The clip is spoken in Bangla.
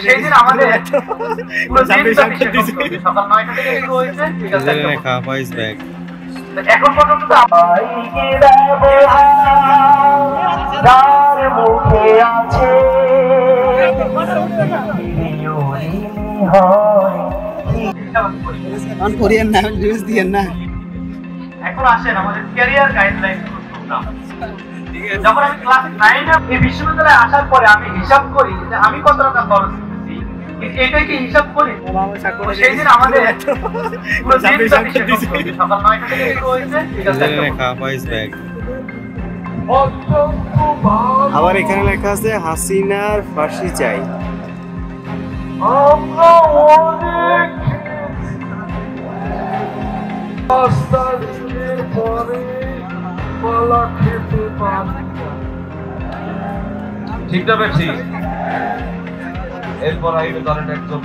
সেই দিন আমাদের পুরো সকাল ৯টা থেকে শুরু হয়েছে। এখন পর্যন্ত তো মুখে আছে এখন আসেন আমাদের ক্যারিয়ার গাইডলাইন প্রোগ্রাম। যখন আমি ক্লাস 9 এই বিশ্ববিদ্যালয়ে আসার পরে আমি হিসাব করি যে আমি কত টাকা খরচ করছি, এটা কি হিসাব করি? সেই দিন আমাদের পুরো সকাল 9টা থেকে শুরু হয়েছে। আবার এখানে লেখা আছে হাসিনার ফাঁসি চাই। ঠিক না বেশি? এরপর আইবে ধরেন একজন